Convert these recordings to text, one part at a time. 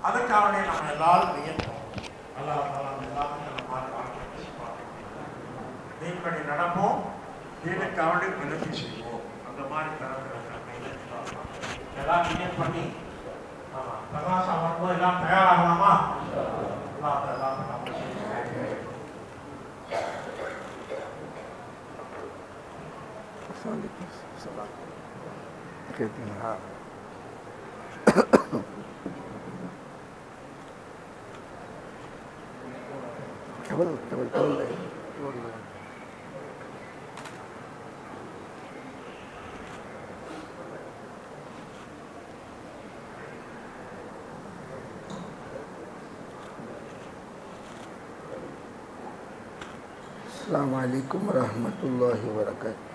அதுக்காக நம்ம எல்லாரும் நியமிப்போம். அல்லாஹ் நம்ம எல்லாரும் நீப்படி நடப்போம், தீனுக்காக முயற்சி செய்வோம். அந்த மாதிரி எல்லாம் நியமம் பண்ணி பிரகாசம் வரும்போது எல்லாம் தயாராகலாமா? Assalamualaikum warahmatullahi wabarakatuh.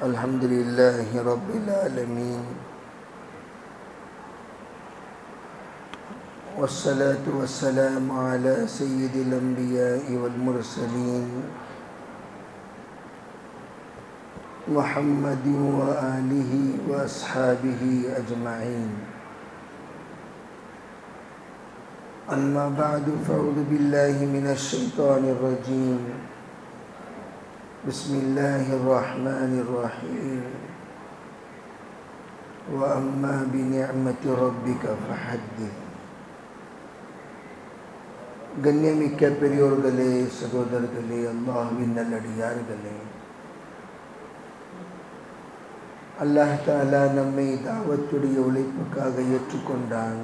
Alhamdulillahi rabbil alamin. Wassalatu wassalamu ala sayyidil anbiya'i wal mursalin Muhammadin wa alihi wa ashabihi ajma'in. أما بعد فأعوذ بالله من الشيطان الرجيم. بسم الله الرحمن الرحيم. وأما بنعمة ربك فحدث. கண்ணியமிக்க பெரியோர்களே, சகோதரர்களே, அல்லாஹ்வின் நல்லடியார்களே, அல்லாஹ் தஆலா நம்மை தாவத்துடைய உழைப்புக்காக ஏற்றுக்கொண்டான்.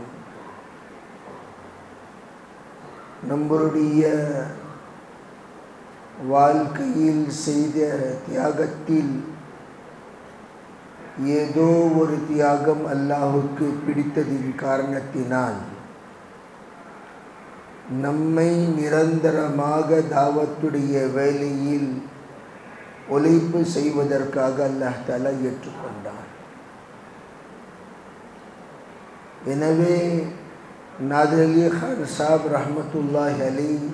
நம்முடைய வாழ்க்கையில் செய்த தியாகத்தில் ஏதோ ஒரு தியாகம் அல்லாஹுக்கு பிடித்ததின் காரணத்தினால் நம்மை நிரந்தரமாக தாவத்துடைய வேலையில் உழைப்பு செய்வதற்காக அல்லாஹ் தஆலா ஏற்றுக்கொண்டான். எனவே நாதர் அலி கான் சாப் ரஹ்மத்துல்லாஹி அலைஹி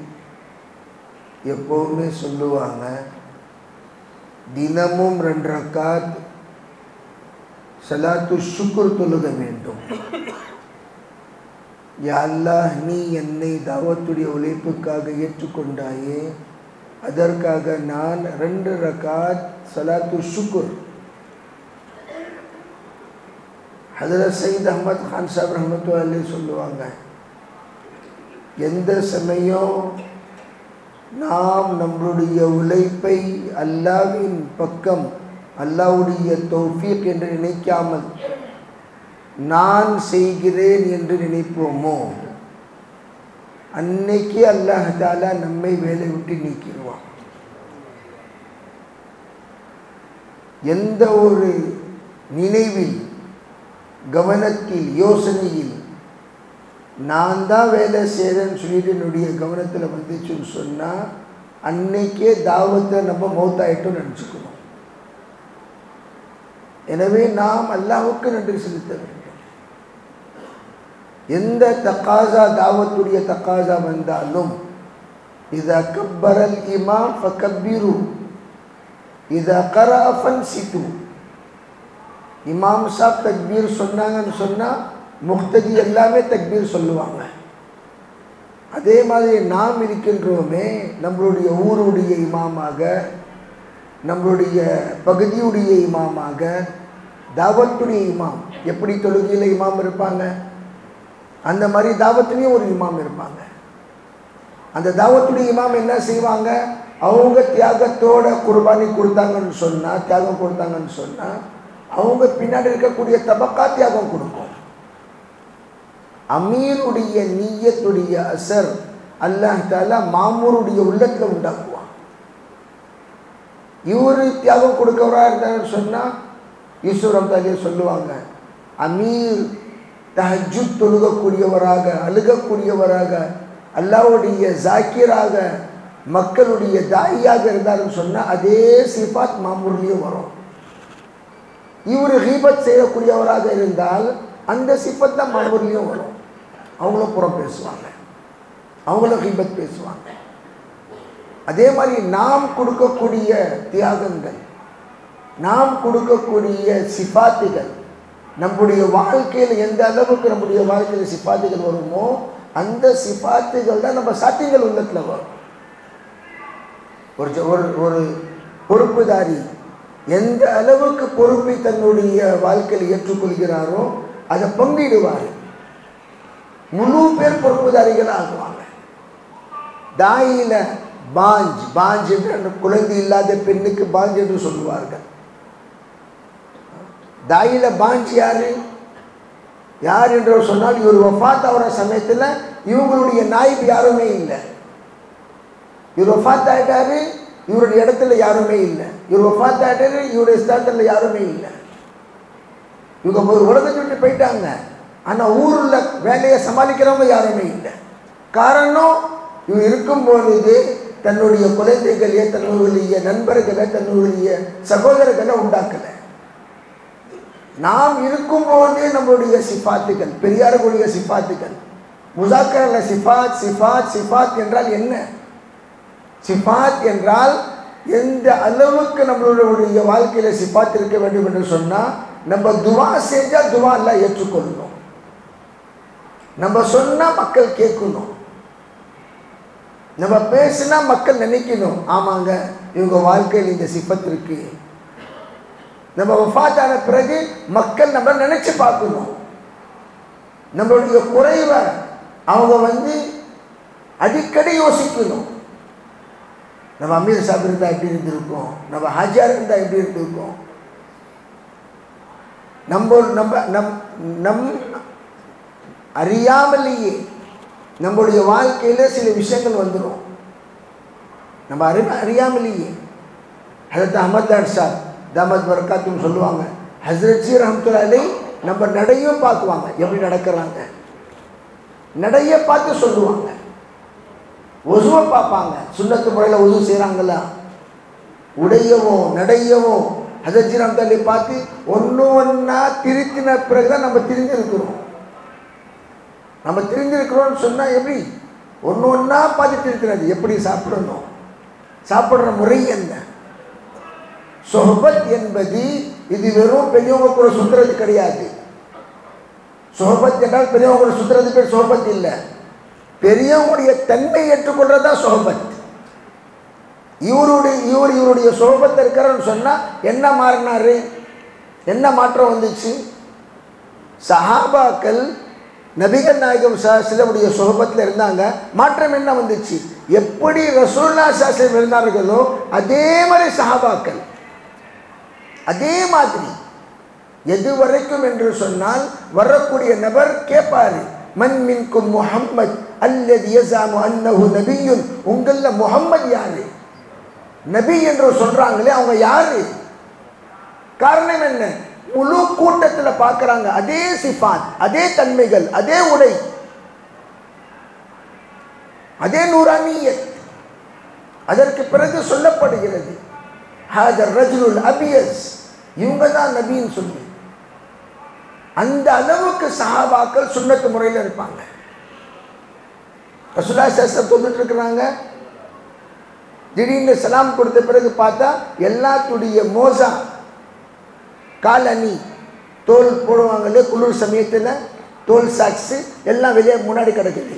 எப்போவுமே சொல்லுவாங்க, தினமும் 2 ரக்காத் ஸலாத்து ஷுக்ர் தொழுக வேண்டும். யா அல்லாஹ், நீ என்னை தாவத்துடைய உழைப்புக்காக ஏற்றுக்கொண்டாயே, அதற்காக நான் 2 ரக்காத் ஸலாத்து ஷுக்ர். ஹஜ்ரத் சையத் அஹ்மத் கான் சாப் ரஹ்மத்துல்லாஹி அலைஹி சொல்லுவாங்க, எந்த சமயம் நாம் நம்முடைய உழைப்பை அல்லாஹ்வின் பக்கம், அல்லாஹ்வுடைய தௌஃபீக் என்று நினைக்காமல் நான் செய்கிறேன் என்று நினைப்போமோ, அன்னைக்கு அல்லாஹ் தஆலா நம்மை வேலை விட்டு நீக்கிடுவான். எந்த ஒரு நினைவில், கவனத்தில், யோசனையில் நான் தான் வேலை செய்கிறேன்னு சொல்லிட்டு என்னுடைய கவனத்தில் வந்துச்சுன்னு சொன்னால், அன்னைக்கே தாவத்தை நம்ம மௌத்தாயிட்டோம் நினச்சிக்கணும். எனவே நாம் அல்லாஹ்வுக்கு நன்றி செலுத்த வேண்டும். எந்த தக்காசா, தாவத்துடைய தக்காசா வந்தாலும், இதா கப்பரல் இமாம் ஃபகப்பிரு, இதா கரஅ ஃபன்சிது. இமாம் சாப் தக்பீர் சொன்னாங்கன்னு சொன்னால் முக்ததி எல்லாமே தக்பீர் சொல்லுவாங்க. அதே மாதிரி நாம் இருக்கின்றோமே, நம்மளுடைய ஊருடைய இமாமாக, நம்மளுடைய பகுதியுடைய இமாமாக, தாவத்துடைய இமாம். எப்படி தொழுகையில் இமாம் இருப்பாங்க, அந்த மாதிரி தாவத்துலேயும் ஒரு இமாம் இருப்பாங்க. அந்த தாவத்துடைய இமாம் என்ன செய்வாங்க, அவங்க தியாகத்தோட குர்பானி கொடுத்தாங்கன்னு சொன்னால், தியாகம் கொடுத்தாங்கன்னு சொன்னால், அவங்க பின்னாடி இருக்கக்கூடிய தபக்கா தியாகம் கொடுக்கும். அமீருடைய நீயத்துடைய அசர் அல்லாஹ் தஆலா மாமூருடைய உள்ளத்தில் உண்டாக்குவான். இவர் தியாகம் கொடுக்கவராக இருந்தான்னு சொன்னால், யூசுப் ரம்தாலியே சொல்லுவாங்க, அமீர் தஹஜ்ஜுத் தொழுகக்கூடியவராக, அழுகக்கூடியவராக, அல்லாஹ்வுடைய ஜாக்கிராக, மக்களுடைய தாயியாக இருந்தாருன்னு சொன்னால், அதே சிஃபாத் மாமூர்லேயும் வரும். இவர் கீபத் செய்யக்கூடியவராக இருந்தால் அந்த சிஃபத் தான் மாமூர்லேயும் வரும். அவங்களும் புறம் பேசுவாங்க, அவங்களும் கீபத் பேசுவாங்க. அதே மாதிரி நாம் கொடுக்கக்கூடிய தியாகங்கள், நாம் கொடுக்கக்கூடிய சிஃபாத்துகள் நம்முடைய வாழ்க்கையில் எந்த அளவுக்கு நம்முடைய வாழ்க்கையில் சிஃபாத்துகள் வருமோ அந்த சிஃபாத்துகள் தான் நம்ம சாத்தியங்கள் உள்ளத்தில் வரும். ஒரு பொறுப்புதாரி எந்த அளவுக்கு பொறுப்பை தன்னுடைய வாழ்க்கையில் ஏற்றுக்கொள்கிறாரோ அதை பங்கிடுவார். முழு பேர் பொறுப்புதாரிகள் ஆகுவாங்க. தாயில பாஞ்ச் என்று குழந்தை இல்லாத பெண்ணுக்கு பாஞ்ச் என்று சொல்லுவார்கள். தாயில பாஞ்ச் யார் என்று சொன்னால் இவர் வஃபாத் ஆகிற சமயத்தில் இவங்களுடைய நாய்க்கு யாருமே இல்லை. இவர் வஃபாத் ஆகிட்டாரு, இவருடைய இடத்துல யாருமே இல்லை. இவர் வஃபாத் ஆகிட்டாரு, இவருடைய ஸ்தானத்தில் யாருமே இல்லை. இவங்க ஒரு உலகத்தை விட்டு போயிட்டாங்க. ஆனால் ஊரில் வேலையை சமாளிக்கிறவங்க யாருமே இல்லை. காரணம் இவர் இருக்கும்பொழுது தன்னுடைய குழந்தைகளையே தன்னுடைய நண்பர்களை தன்னுடைய சகோதரர்களை உண்டாக்கலை. நாம் இருக்கும்போதே நம்மளுடைய சிஃபாத்துகள் பெரியார்களுடைய சிஃபாத்துகள் முசாக்கரல சிஃபாத் சிஃபாத் சிஃபாத் என்றால் என்ன? சிஃபாத் என்றால் எந்த அளவுக்கு நம்மளுடைய வாழ்க்கையில் சிஃபாத் இருக்க வேண்டும் என்று சொன்னால் நம்ம துவா செஞ்சால் துவா எல்லாம் ஏற்றுக்கொள்ளணும். நம்ம சொன்னால் மக்கள் கேட்கணும். நம்ம பேசினா மக்கள் நினைக்கணும் ஆமாங்க இவங்க வாழ்க்கையில் இந்த சிஃபத் இருக்கு. நம்ம வஃபாத்தான பிறகு மக்கள் நம்ம நினைச்சு பார்க்கணும். நம்மளுடைய குறைவை அவங்க அடிக்கடி யோசிக்கணும். நம்ம அமீர் சாப் இருந்தால் எப்படி இருந்திருக்கோம், நம்ம ஹாஜியார் இருந்தால் எப்படி இருந்திருக்கோம். நம் அறியாமலேயே நம்முடைய வாழ்க்கையில் சில விஷயங்கள் வந்துடும். நம்ம அறியாமலேயே ஹஜரத் அஹமத் சாப் தாமத் பரக்காத்தும் சொல்லுவாங்க, ஹஜரத் ஜி ரஹ்மத்துல்லாஹி அலைஹி நம்ம நடையும் பார்க்குவாங்க, எப்படி நடக்கிறாங்க நடைய பார்த்து சொல்லுவாங்க. ஒசுவை பார்ப்பாங்க, சுன்னத்து முறையில் ஒசு செய்கிறாங்களா, உடையவோ நடையவோ ஹஜரத் ஜி ரஹ்மத்துல்லாஹி அலைஹி பார்த்து ஒன்று ஒன்றா திருத்தின பிறகுதான் நம்ம தெரிஞ்சிருக்கிறோம். நம்ம தெரிஞ்சிருக்கிறோம்னு சொன்னால் எப்படி ஒன்று ஒன்றா பார்த்து திருத்தினது, எப்படி சாப்பிடணும், சாப்பிட்ற முறை என்ன. சொஹபத் என்பது இது வெறும் பெரியவங்க கூட சுத்துறது கிடையாது. சொஹபத் என்றால் பெரியவங்க கூட சுத்துறது பேர் சொஹபத் இல்லை. பெரியவங்களுடைய தன்மை ஏற்றுக்கொள்றதா சொஹபத். இவருடைய சொஹபத் இருக்கிறன்னு சொன்னால் என்ன மாறினாரு, என்ன மாற்றம் வந்துச்சு? சஹாபாக்கள் நபிகள் நாயகம் ஸல்லல்லாஹு சொஹபத்தில் இருந்தாங்க, மாற்றம் என்ன வந்துச்சு? எப்படி ரசூலுல்லாஹி ஸல்லல்லாஹு அலைஹி வஸல்லம் இருந்தார்களோ அதே மாதிரி சஹாபாக்கள் அதே மாதிரி. எது வரைக்கும் என்று சொன்னால் வரக்கூடிய நபர் கேட்பாரு, மன் மின்கும் முஹம்மத் அல்லதி யஸாமு அன்னஹு நபியுன், உங்கள முஹம்மது யாரு, நபி என்று சொல்றாங்களே அவங்க யாரு? காரணம் என்ன? முழு கூட்டத்தில் பார்க்குறாங்க அதே சிஃபாத், அதே தன்மைகள், அதே உடை, அதே நூரானியத். அதற்கு பிறகு சொல்லப்படுகிறது ஹாதர் ரஜுலுல் அபியஸ், இவங்க தான் நபின்னு சொல்லி. அந்த அளவுக்கு சஹாபாக்கள் சுன்னத்து முறையில் இருப்பாங்க. ரசூலுல்லாஹி ஸல்லல்லாஹு அலைஹி வஸல்லம் தொழுதுட்டு இருக்கிறாங்க, திடீர்னு சலாம் கொடுத்த பிறகு பார்த்தா எல்லாத்துடைய மோசா கால் அணி தோல் போடுவாங்களே குளிர் சமயத்தில், தோல் சாக்ஸு எல்லாம் வெளியே முன்னாடி கிடக்குது.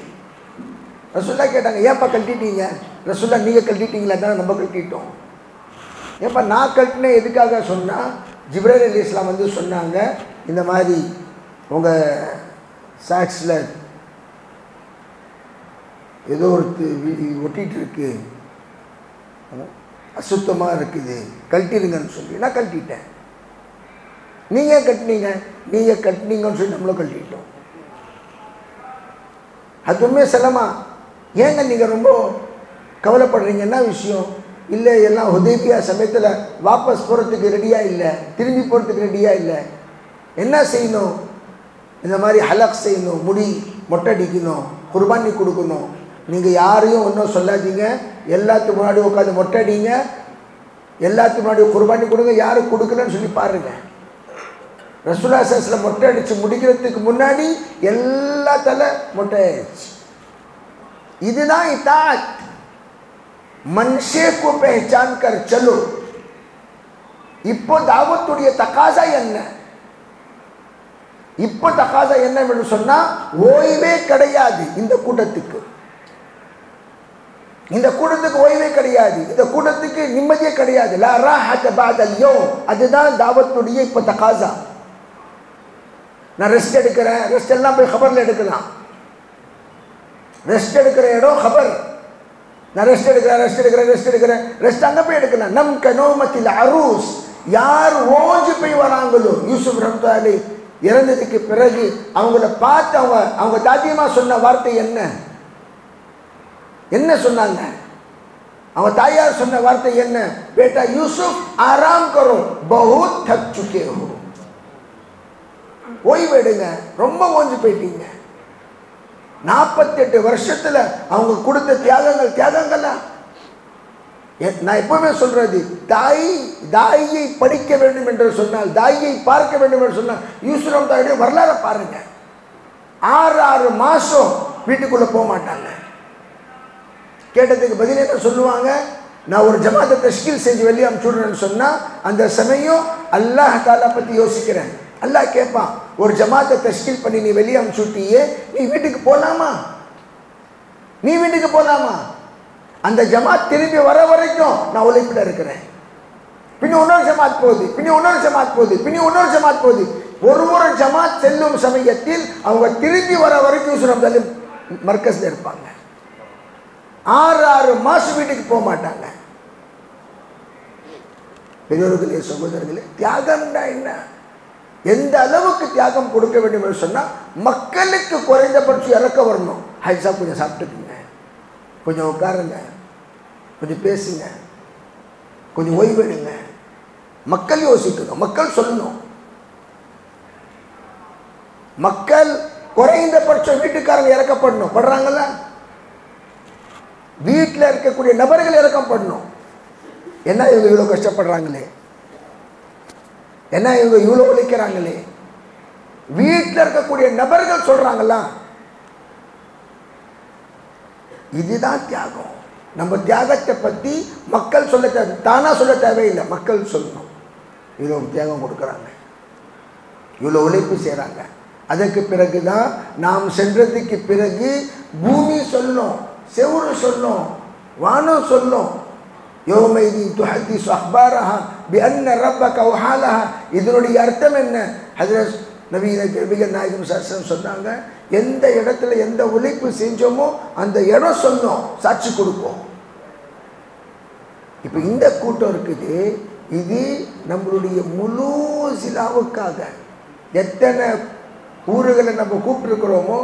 ரசூலுல்லாஹ் கேட்டாங்க, ஏன்ப்பா கழட்டிட்டீங்க? ரசூலுல்லாஹ் நீங்கள் கழட்டிட்டீங்களா? தானே நம்ம கழட்டிட்டோம். ஏப்பா நான் கழட்டினேன் எதுக்காக சொன்னால், ஜிப்ரீல் அலைஹிஸ்ஸலாம் சொன்னாங்க, இந்த மாதிரி உங்கள் சாக்ஸில் ஏதோ ஒரு ஒட்டிகிட்டு இருக்கு, அசுத்தமாக இருக்குது, கழட்டிடுங்கன்னு சொல்லி நான் கழட்டிட்டேன். நீங்கள் கட்டினீங்க, நீங்கள் கட்டினீங்கன்னு சொல்லி நம்மளும் கழட்டிட்டோம். அதுவுமே செல்லமா ஏங்க நீங்கள் ரொம்ப கவலைப்படுறீங்க, என்ன விஷயம்? இல்லை எல்லாம் ஹுதைபியா சமயத்தில் வாபஸ் போகிறதுக்கு ரெடியாக இல்லை, திரும்பி போகிறதுக்கு ரெடியாக இல்லை, என்ன செய்யணும்? இந்த மாதிரி ஹலக் செய்யணும், முடி மொட்டை அடிக்கணும், குர்பானி கொடுக்கணும். நீங்கள் யாரையும் ஒன்றும் சொல்லாதீங்க, எல்லாத்துக்கு முன்னாடி உட்காந்து மொட்டை அடிங்க, எல்லாத்துக்கு முன்னாடி குர்பானி கொடுங்க. யாரும் கொடுக்கலன்னு சொல்லி பாருங்கள். ரசூலுல்லாஹி ஸல்லல்லாஹு அலைஹி வஸல்லம் மொட்டை அடித்து முடிக்கிறதுக்கு முன்னாடி எல்லா தலை மொட்டை ஆயிடுச்சு. இதுதான் இத்தாத். மன்ஷே को पहचान कर चलो, இப்போ தாவத்துடைய தகாசா என்ன? இப்போ தகாசா என்ன என்று சொன்னா, ஓய்வே கிடையாது இந்த கூட்டத்துக்கு. இந்த கூட்டத்துக்கு ஓய்வே கிடையாது. இந்த கூட்டத்துக்கு நிம்மதியே கிடையாது. லா ராஹத பஅதல் யௌம். அதுதான் தாவத்துடைய இப்போ தகாசா. நான் ரெஸ்ட் எடுக்கிறேன், ரெஸ்ட் எல்லாம் போய் ஹபர்ல எடுக்கலாம். ரெஸ்ட் எடுக்கிற இடம் ஹபர். நான் ரெஸ்ட் எடுக்கிறேன், ரெஸ்ட் அங்கே போய் எடுக்கலாம். நம் கனோமத்தில் அரூஸ். யார் ஓஞ்சு போய் வராங்களோ, யூசுப் ரஹ்மத்துல்லாஹி இறந்ததுக்கு பிறகு அவங்கள பார்த்து அவங்க தாத்தியமா சொன்ன வார்த்தை என்ன சொன்னாங்க? அவங்க தாயார் சொன்ன வார்த்தை என்ன? பேட்டா யூசுப் ஆராம் கரோ, பஹுத் தக் சுகே ஹோ. ஓய்வு எடுங்க, ரொம்ப ஓஞ்சு போயிட்டீங்க. 48 வருஷத்துல அவங்க கொடுத்த தியாகங்களா. நான் எப்பவுமே சொல்றது, தாயை படிக்க வேண்டும் என்று சொன்னால், தாயை பார்க்க வேண்டும் என்று சொன்னால், யூசுப் தாயுடைய வரலாறு பாருங்க. 6 மாசம் வீட்டுக்குள்ள போக மாட்டாங்க. கேட்டதுக்கு பதில் என்ன சொல்லுவாங்க? நான் ஒரு ஜமாத்தை தஷ்கீல் செஞ்சு வெளியே அனுப்பிச்சுடுறேன்னு சொன்னா, அந்த சமயம் அல்லாஹ் தாலா பத்தி யோசிக்கிறேன். அல்லாஹ் கேட்பான், ஒரு ஜமாத்தை தஷ்கீல் பண்ணி நீ வெளியே அனுப்பிச்சுட்டியே, நீ வீட்டுக்கு போலாமா? அந்த ஜமாத் திரும்பி வர வரைக்கும் நான் உழைப்பில் இருக்கிறேன். பின்ன இன்னொரு ஜமாத் போகுது. ஒரு ஜமாத் செல்லும் சமயத்தில் அவங்க திரும்பி வர வரைக்கும் மர்கஸ்ல இருப்பாங்க. 6 மாசம் வீட்டுக்கு போக மாட்டாங்க. பெரியவர்களே, சகோதரர்களே, தியாகம்னா என்ன? எந்த அளவுக்கு தியாகம் கொடுக்க வேண்டும் என்று சொன்னா, மக்களுக்கு குறைந்தபட்சம் இறக்க வரணும். ஹைசா கொஞ்சம் சாப்பிட்டுக்குங்க, கொஞ்சம் உட்காருங்க, கொஞ்சம் பேசுங்க, கொஞ்சம் ஓய்வெடுங்க. மக்கள் யோசிக்கணும், மக்கள் சொல்லணும். மக்கள் குறைந்தபட்சம் வீட்டுக்காரங்க இறக்கப்படணும். படுறாங்கல்ல, வீட்டில் இருக்கக்கூடிய நபர்கள் இறக்கப்படணும். என்ன இவங்க இவ்வளோ கஷ்டப்படுறாங்களே, என்ன இவங்க இவ்வளோ உழைக்கிறாங்களே, வீட்டில் இருக்கக்கூடிய நபர்கள் சொல்றாங்களா, இதுதான் தியாகம். நம்ம தியாகத்தை பற்றி மக்கள் சொல்ல தேவை, தானா சொல்ல தேவையில்லை, மக்கள் சொல்லணும். இவ்வளோ தியாகம் கொடுக்குறாங்க, இவ்வளோ உழைப்பு செய்கிறாங்க. அதற்கு பிறகுதான் நாம் சென்றதுக்கு பிறகு பூமி சொல்லும், செவுறு சொல்லும், வானம் சொல்லும். யோமைதி துஹதிஸ் அஹ்பாரஹா பிஅன்ன ரப்பக வஹாலஹா. இதனுடைய அர்த்தம் என்ன? ஹஜ்ரத் நபிகள் நாயகம் ஸல்லல்லாஹு அலைஹி வஸல்லம் சொன்னாங்க, எந்த இடத்துல எந்த உழைப்பு செஞ்சோமோ அந்த இடம் சொன்னோம், சாட்சி கொடுப்போம். இப்போ இந்த கூட்டம் இருக்குது, இது நம்மளுடைய முழு ஜிலாவுக்காக. எத்தனை ஊர்களை நம்ம கூப்பிட்டுருக்கிறோமோ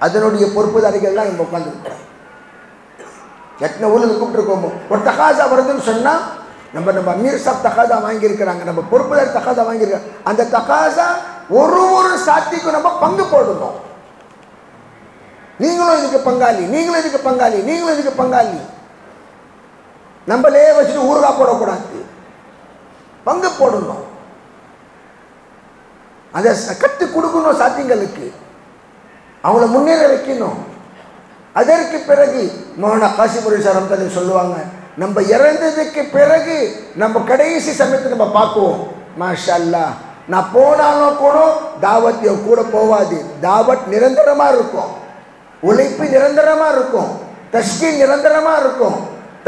அதனுடைய பொறுப்புதாரிகள்லாம் நம்ம உட்காந்துருக்கிறோம். எத்தனை ஊருக்கு கூப்பிட்டுருக்கோமோ, ஒரு தகாசா வருதுன்னு சொன்னால், நம்ம அமீர் சாப் தகாசா வாங்கியிருக்கிறாங்க, நம்ம பொறுப்புதாரி தகாசா வாங்கியிருக்காங்க. அந்த தகாசா ஒரு சாத்திக்கும் நம்ம பங்கு போடணும். நீங்களும் இதுக்கு பங்காளி, நம்மளே வச்சுட்டு ஊருகா போடக்கூடாது, பங்கு போடணும். அதை கற்று கொடுக்கணும் சாத்தியங்களுக்கு, அவங்கள முன்னேற வைக்கணும். அதற்கு பிறகு மௌலானா காசிம் ரஹ்மத்துல்லாஹி சொல்லுவாங்க, நம்ம இறந்ததுக்கு பிறகு நம்ம கடைசி சமயத்தை நம்ம பார்க்குவோம். மாஷா அல்லாஹ், நான் போனாலும் கூட தாவத் கூட போவாது. தாவத் நிரந்தரமா இருக்கும், உழைப்பு நிரந்தரமா இருக்கும், தஷ்கீல் நிரந்தரமா இருக்கும்,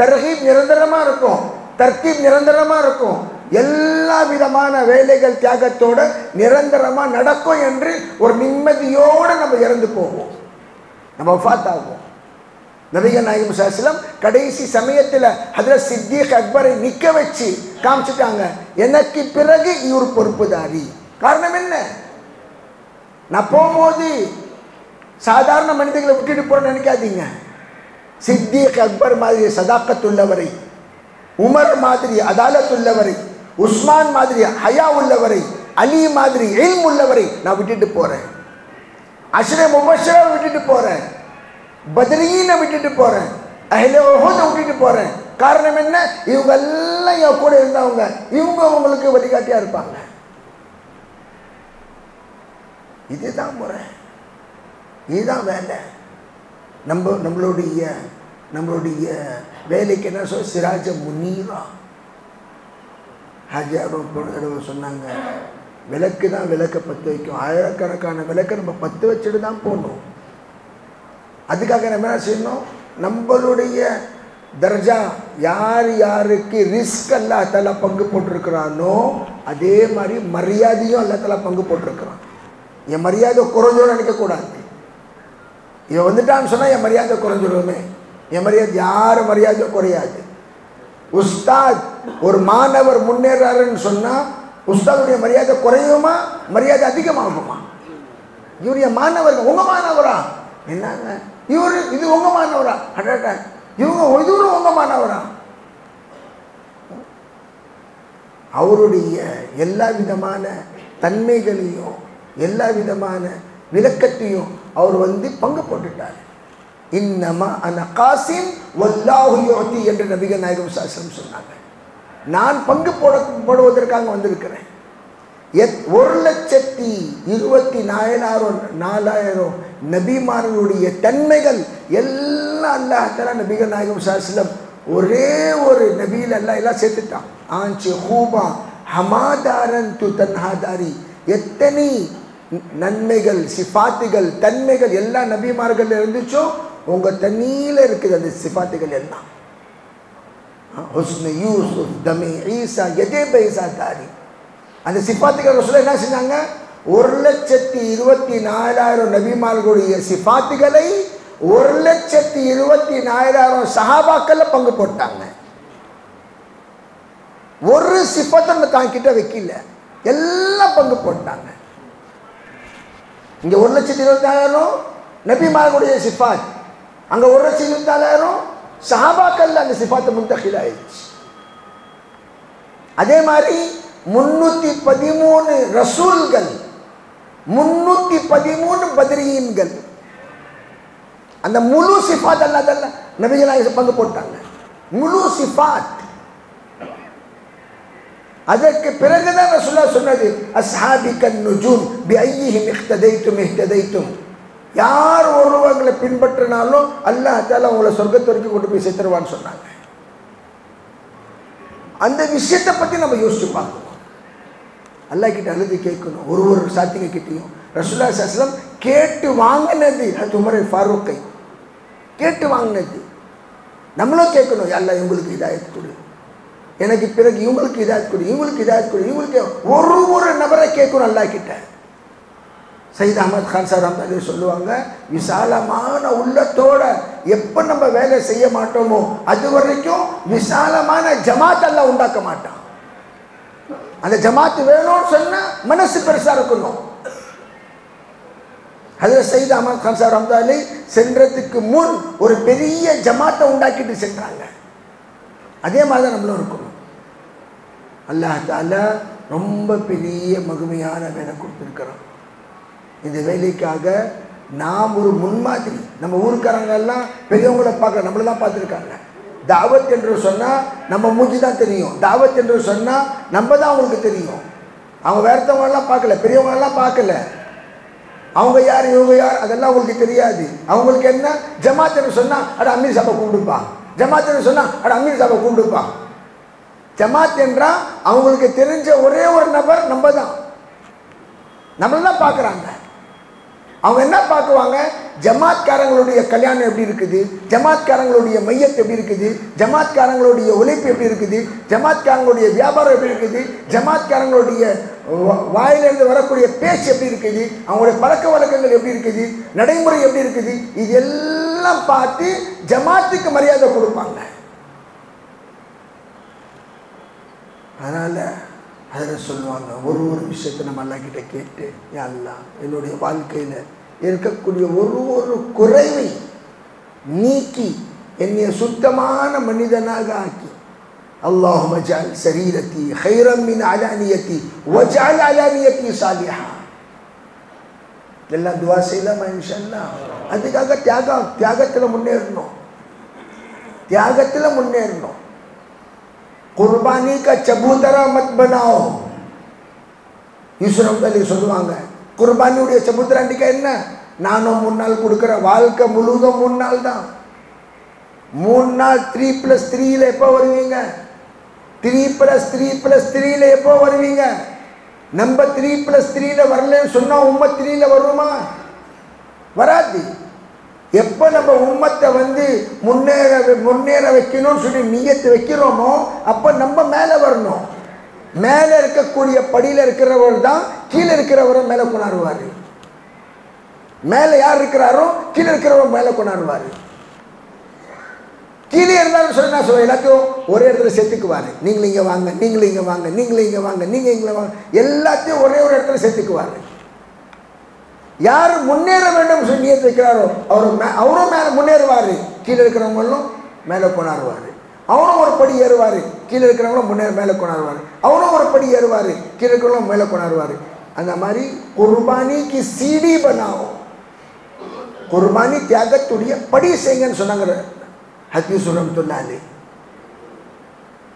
தர்ஹீப் நிரந்தரமா இருக்கும், தர்தீப் நிரந்தரமா இருக்கும். எல்லா விதமான வேலைகள் தியாகத்தோட நிரந்தரமா நடக்கும் என்று ஒரு நிம்மதியோடு நம்ம இறந்து போவோம், நம்ம வஃபாத் ஆகும். நபிகள் நாயகம் ஸல்லல்லாஹு அலைஹி வஸல்லம் கடைசி சமயத்தில் ஹஜ்ரத் சித்திக் அக்பரை நிற்க வச்சு காமிச்சிட்டாங்க, எனக்கு பிறகு இவர் பொறுப்புதாரி. காரணம் என்ன? நான் போகும்போது சாதாரண மனிதர்களை விட்டுட்டு போறேன்னு நினைக்காதீங்க. சித்திக் அக்பர் மாதிரி சதாக்கத் உள்ளவரை, உமர் மாதிரி அதாலத் உள்ளவரை, உஸ்மான் மாதிரி ஹயா உள்ளவரை, அலி மாதிரி இல்ம் உள்ளவரை நான் விட்டுட்டு போறேன். அஷ்ரே முபஷ்ஷரை விட்டுட்டு போறேன், பத்ரீனை விட்டுட்டு போறேன், அஹ்லே உஹுதை விட்டுட்டு போறேன். காரணம் என்ன? இவங்க எல்லாம் என் கூட இருந்தவங்க, இவங்க உங்களுக்கு வழிகாட்டியா இருப்பாங்க. இதுதான் முறை, இதுதான் வேலை. நம்மளுடைய நம்மளுடைய வேலைக்கு என்ன சொல் சிராஜ முனீரா. ஹாஜியாரும் போன தடவை சொன்னாங்க, விளக்கு தான் விளக்கை பற்ற வைக்கும். ஆயிரக்கணக்கான விளக்கை நம்ம பற்ற வச்சுட்டு தான் போகணும். அதுக்காக நம்ம என்ன செய்யணும், நம்மளுடைய தர்ஜா யார் யாருக்கு ரிஸ்க் அல்லாஹ் தஆலா பங்கு போட்டிருக்கிறானோ அதே மாதிரி மரியாதையும் அல்லாஹ் தஆலா பங்கு போட்டிருக்கிறான். என் மரியாதை குறைஞ்சோன்னு நினைக்கக்கூடாது. இவன் வந்துட்டான்னு சொன்னால் என் மரியாதை குறைஞ்சிடுமே. என் மரியாதை யார் மரியாதை குறையாது. உஸ்தாத் ஒரு மாணவர் முன்னேறாருன்னு சொன்னால் உஸ்தாதுடைய மரியாதை குறையுமா மரியாதை அதிகமாகுமா? இவர் என் மாணவர், உங்கள் மாணவரா? என்னங்க இவர் இது உங்கள் மாணவரா? அடாட்டா இவங்க இதுவும் உங்கள் மாணவரா? அவருடைய எல்லா விதமான தன்மைகளையும் எல்லா விதமான விளக்கத்தையும் அவர் பங்கு போட்டுட்டார். இன்னமா அன காசிம் வல்லாஹு யுஅதி என்று நபிகள் நாயகம் ஸல்லல்லாஹு அலைஹி வஸல்லம் சொன்னாங்க. நான் பங்கு போடுவதற்காக வந்திருக்கிறேன். 1,24,000 நபிமார்களுடைய தன்மைகள் எல்லாம் அல்லாஹ் தஆலா நபிகள் நாயகம் ஸல்லல்லாஹு அலைஹி வஸல்லம் ஒரே ஒரு நபியில் எல்லாம் சேர்த்துட்டான். ஆஞ்சி ஹூபா ஹமாதாரன் து தன்ஹாதாரி, எத்தனை நன்மைகள் சிஃபாத்துகள் தன்மைகள் எல்லா நபிமார்கள் இருந்துச்சோ உங்கள் தண்ணியில் இருக்குது. அந்த சிஃபாத்துகள் எல்லாம் ஹுஸ்னு யூசுப் தமி ஈசா எதே பைசா தாரி, அந்த சிஃபாத்துகள் ரசூலுல்லாஹ் என்ன செஞ்சாங்க, 1,24,000 நபிமார்களுடைய சிஃபாத்துகளை 1,24,000 சஹாபாக்கள்ல பங்கு போட்டாங்க. ஒரு சிஃபத்தை தாங்கிட்ட வைக்கல, எல்லாம் பங்கு போட்டாங்க. இங்க 1,24,000 நபிமார்களுடைய சிஃபாத், அங்க 1,24,000 சஹாபாக்கள்ல அந்த சிஃபாத்தை முன்தகில் ஆயிடுச்சு. அதே மாதிரி 313 ரசூல்கள், 313 பத்ரீன்கள், அந்த முழு சிஃபாத் அல்லாஹ் நபிகள் பங்கு போட்டாங்க. முழு சிஃபாத். அதற்கு பிறகுதான் ரசூலுல்லாஹ் சொன்னது, அஸ்ஹாபிகன் நுஜூம் பிஐஹிம் இஹ்ததைத்தும் இஹ்ததைத்தும், யார் ஒருவங்களை பின்பற்றினாலும் அல்லாஹ் தஆலா உங்களை சொர்க்கத்திற்கு கொண்டு போய் சேர்த்துருவான்னு சொன்னாங்க. அந்த விஷயத்தை பற்றி நம்ம யோசிச்சு பார்க்கணும். அல்லாஹ் கிட்ட அழுது கேட்கணும். ஒரு சாத்திங்க கிட்டையும் ரசூலுல்லாஹ் ஸல்லல்லாஹு அலைஹி வஸல்லம் கேட்டு வாங்கினது, அது உமர் ஃபாரூக்கை கேட்டு வாங்கினது. நம்மளும் கேட்கணும், அல்லாஹ் இவங்களுக்கு ஹிதாயத் கொடு, எனக்கு பிறகு இவங்களுக்கு ஹிதாயத் கொடு, இவங்களுக்கு ஹிதாயத் கொடு, இவங்களுக்கு ஒரு நபரை கேட்கணும் அல்லாஹ் கிட்ட. சையத் அஹ்மத் கான் சார் ரஹ்மத்துல்லாஹி சொல்லுவாங்க, விசாலமான உள்ளத்தோட எப்போ நம்ம வேலை செய்ய மாட்டோமோ அது வரைக்கும் விசாலமான ஜமாத் அல்லாஹ் உண்டாக்க மாட்டான். அந்த ஜமாத் வேணும்னு சொன்னா மனசு பெருசா இருக்கணும். ஹஜ்ரத் சையத் அஹ்மத் கான் சார் ரஹ்மத்துல்லாஹி சென்றதுக்கு முன் ஒரு பெரிய ஜமாத்தை உண்டாக்கிட்டு சென்றாங்க. அதே மாதிரி தான் நம்மளும் இருக்கணும். அல்லாஹ் தஆலா ரொம்ப பெரிய மகிமையான வேலை கொடுத்துருக்கிறோம். இந்த வேலைக்காக நாம் ஒரு முன்மாதிரி. நம்ம ஊருக்காரங்க எல்லாம் பெரியவங்களை பார்க்க நம்மளெல்லாம் பார்த்துருக்காங்க. தாவத் என்று சொன்னால் நம்ம மூஞ்சி தான் தெரியும், தாவத் என்று சொன்னால் நம்ம தான் அவங்களுக்கு தெரியும். அவங்க வேறத்தவங்களெல்லாம் பார்க்கல, பெரியவங்களெல்லாம் பார்க்கல. அவங்க யார் இவங்க யார் அதெல்லாம் அவங்களுக்கு தெரியாது. அவங்களுக்கு என்ன, ஜமாத் என்று சொன்னால் அட அமீர் சாபை கூப்பிடுப்பா, ஜமாத் என்று சொன்னால் அட அமீர் சாபை கூப்பிடுப்பா. ஜமாத் என்றால் அவங்களுக்கு தெரிஞ்ச ஒரே ஒரு நபர் நம்ம தான். நம்மளெல்லாம் பார்க்குறாங்க. அவங்க என்ன பார்க்குவாங்க, ஜமாத்காரங்களுடைய கல்யாணம் எப்படி இருக்குது, ஜமாத்காரங்களுடைய மையத்து எப்படி இருக்குது, ஜமாத்காரங்களுடைய உழைப்பு எப்படி இருக்குது, ஜமாத்காரங்களுடைய வியாபாரம் எப்படி இருக்குது, ஜமாத்காரங்களுடைய வாயிலிருந்து வரக்கூடிய பேச்சு எப்படி இருக்குது, அவங்களுடைய பழக்க வழக்கங்கள் எப்படி இருக்குது, நடைமுறை எப்படி இருக்குது, இது எல்லாம் பார்த்து ஜமாத்துக்கு மரியாதை கொடுப்பாங்க. அதனால் அதில் சொல்லுவாங்க, ஒரு விஷயத்தை நம்ம அல்லாஹ் கிட்ட கேட்டு, யா அல்லாஹ் என்னுடைய வாழ்க்கையில் இருக்கக்கூடிய ஒரு குறைவை நீக்கி என்னை சுத்தமான மனிதனாக ஆக்கி, அல்லாஹும்ம ஜஅல் சரீரத்தி கைரம் மின் அலானியத்தி வஜஅல் அலானியத்தி சாலிஹா. எல்லாம் துவா செய்யலாமா இன்ஷா அல்லாஹ்? அதுக்காக தியாகத்தில் முன்னேறணும், தியாகத்தில் முன்னேறணும். குர்பானி கா சபூதரா மத் பனாओ. யூசுப் அலி சொல்லுவாங்க, குர்பானியுடைய சபூதராண்டிக்கா என்ன, நானும் 3 நாள் கொடுக்குற வாழ்க்கை முழுவதும் 3 நாள் தான். 3 நாள் 3+3 எப்போ வருவீங்க? 3+3+3 எப்போ வருவீங்க? நம்ம 3+3 வரலன்னு சொன்னா உம்மத் 3 வருமா? வராது. எப்போ நம்ம உம்மத்தை முன்னேற வைக்கணும்னு சொல்லி நியத்து வைக்கிறோமோ அப்போ நம்ம மேலே வரணும். மேலே இருக்கக்கூடிய படியில் இருக்கிறவர் தான் கீழே இருக்கிறவரை மேலே கொண்டாடுவார். மேலே யார் இருக்கிறாரோ கீழே இருக்கிறவர் மேலே கொண்டாடுவார். கீழே இருந்தாலும் சொல்லி நான் சொல்ல எல்லாத்தையும் ஒரே இடத்துல சேர்த்துக்குவார். நீங்களும் இங்கே வாங்க, நீங்களும் இங்கே வாங்க, நீங்களும் இங்கே வாங்க, நீங்கள் இங்கே வாங்க, எல்லாத்தையும் ஒரே ஒரு இடத்துல சேர்த்துக்குவார். யார் முன்னேற வேண்டும் சொல்லி நியத்து வைக்கிறாரோ அவரும் மேலே முன்னேறுவார். கீழே இருக்கிறவங்களும் மேலே கொண்டாடுவார். அவனும் ஒரு படி ஏறுவார். கீழே இருக்கிறவங்களும் மேலே கொண்டாடுவார். அவனும் ஒரு படி ஏறுவார். கீழே இருக்கிறவங்களும் மேலே கொண்டாடுவார். அந்த மாதிரி குர்பானிக்கு சீடி பண்ணாவும், குர்பானி தியாகத்துடைய படி செய்யுங்கன்னு சொன்னாங்க ஹதீஸ் ரஹ்மத்துல்லாஹி.